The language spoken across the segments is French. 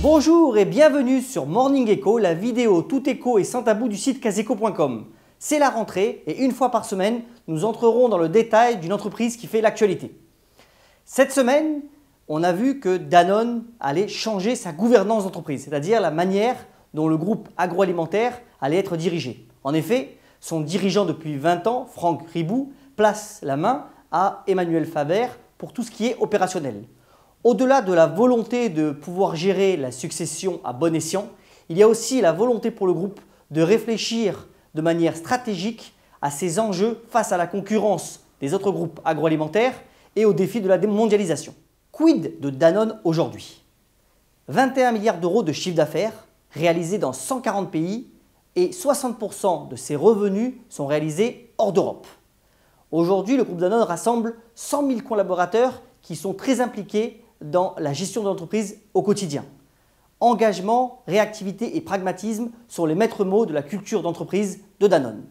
Bonjour et bienvenue sur Morning Echo, la vidéo tout éco et sans tabou du site caseco.com. C'est la rentrée et une fois par semaine, nous entrerons dans le détail d'une entreprise qui fait l'actualité. Cette semaine, on a vu que Danone allait changer sa gouvernance d'entreprise, c'est-à-dire la manière dont le groupe agroalimentaire allait être dirigé. En effet, son dirigeant depuis 20 ans, Franck Riboud, place la main à Emmanuel Faber pour tout ce qui est opérationnel. Au-delà de la volonté de pouvoir gérer la succession à bon escient, il y a aussi la volonté pour le groupe de réfléchir de manière stratégique à ces enjeux face à la concurrence des autres groupes agroalimentaires et aux défis de la mondialisation. Quid de Danone aujourd'hui? 21 milliards d'euros de chiffre d'affaires réalisés dans 140 pays et 60% de ses revenus sont réalisés hors d'Europe. Aujourd'hui, le groupe Danone rassemble 100 000 collaborateurs qui sont très impliqués dans la gestion de l'entreprise au quotidien. Engagement, réactivité et pragmatisme sont les maîtres mots de la culture d'entreprise de Danone.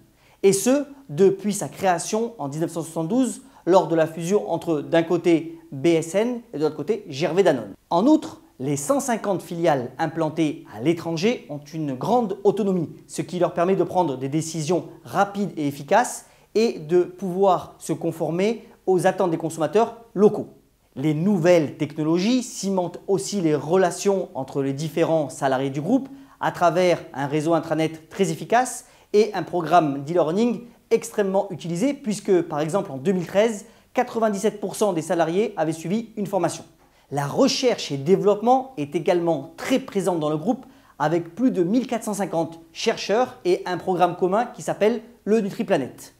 Et ce, depuis sa création en 1972 lors de la fusion entre d'un côté BSN et de l'autre côté Gervais Danone. En outre, les 150 filiales implantées à l'étranger ont une grande autonomie, ce qui leur permet de prendre des décisions rapides et efficaces et de pouvoir se conformer aux attentes des consommateurs locaux. Les nouvelles technologies cimentent aussi les relations entre les différents salariés du groupe à travers un réseau intranet très efficace et un programme d'e-learning extrêmement utilisé puisque, par exemple, en 2013, 97% des salariés avaient suivi une formation. La recherche et développement est également très présente dans le groupe avec plus de 1450 chercheurs et un programme commun qui s'appelle le NutriPlanet.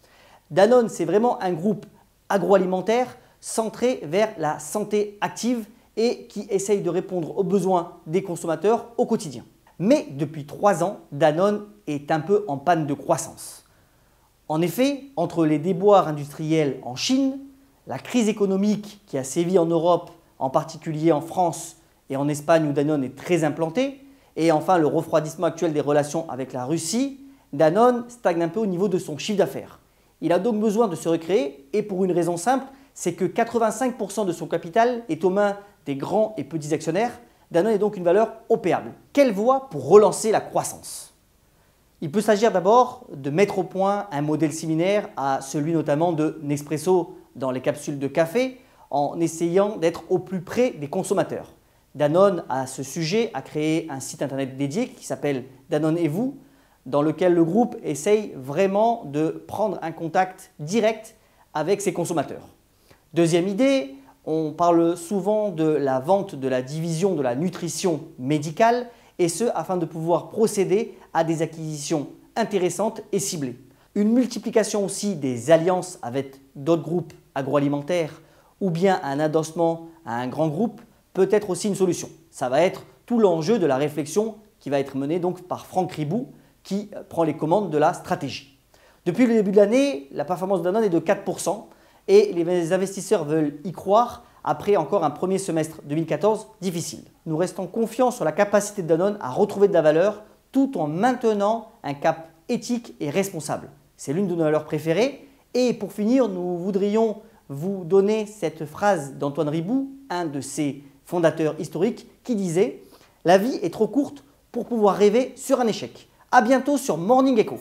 Danone, c'est vraiment un groupe agroalimentaire centré vers la santé active et qui essaye de répondre aux besoins des consommateurs au quotidien. Mais depuis 3 ans, Danone est un peu en panne de croissance. En effet, entre les déboires industriels en Chine, la crise économique qui a sévi en Europe, en particulier en France et en Espagne où Danone est très implanté, et enfin le refroidissement actuel des relations avec la Russie, Danone stagne un peu au niveau de son chiffre d'affaires. Il a donc besoin de se recréer et pour une raison simple, c'est que 85% de son capital est aux mains des grands et petits actionnaires. Danone est donc une valeur opéable. Quelle voie pour relancer la croissance? Il peut s'agir d'abord de mettre au point un modèle similaire à celui notamment de Nespresso dans les capsules de café en essayant d'être au plus près des consommateurs. Danone, à ce sujet, a créé un site internet dédié qui s'appelle Danone et vous, dans lequel le groupe essaye vraiment de prendre un contact direct avec ses consommateurs. Deuxième idée, on parle souvent de la vente de la division de la nutrition médicale et ce afin de pouvoir procéder à des acquisitions intéressantes et ciblées. Une multiplication aussi des alliances avec d'autres groupes agroalimentaires ou bien un adossement à un grand groupe peut être aussi une solution. Ça va être tout l'enjeu de la réflexion qui va être menée donc par Franck Riboud qui prend les commandes de la stratégie. Depuis le début de l'année, la performance de Danone est de 4%. Et les investisseurs veulent y croire après encore un premier semestre 2014 difficile. Nous restons confiants sur la capacité de Danone à retrouver de la valeur tout en maintenant un cap éthique et responsable. C'est l'une de nos valeurs préférées. Et pour finir, nous voudrions vous donner cette phrase d'Antoine Riboud, un de ses fondateurs historiques, qui disait « La vie est trop courte pour pouvoir rêver sur un échec ». À bientôt sur Morning Echo.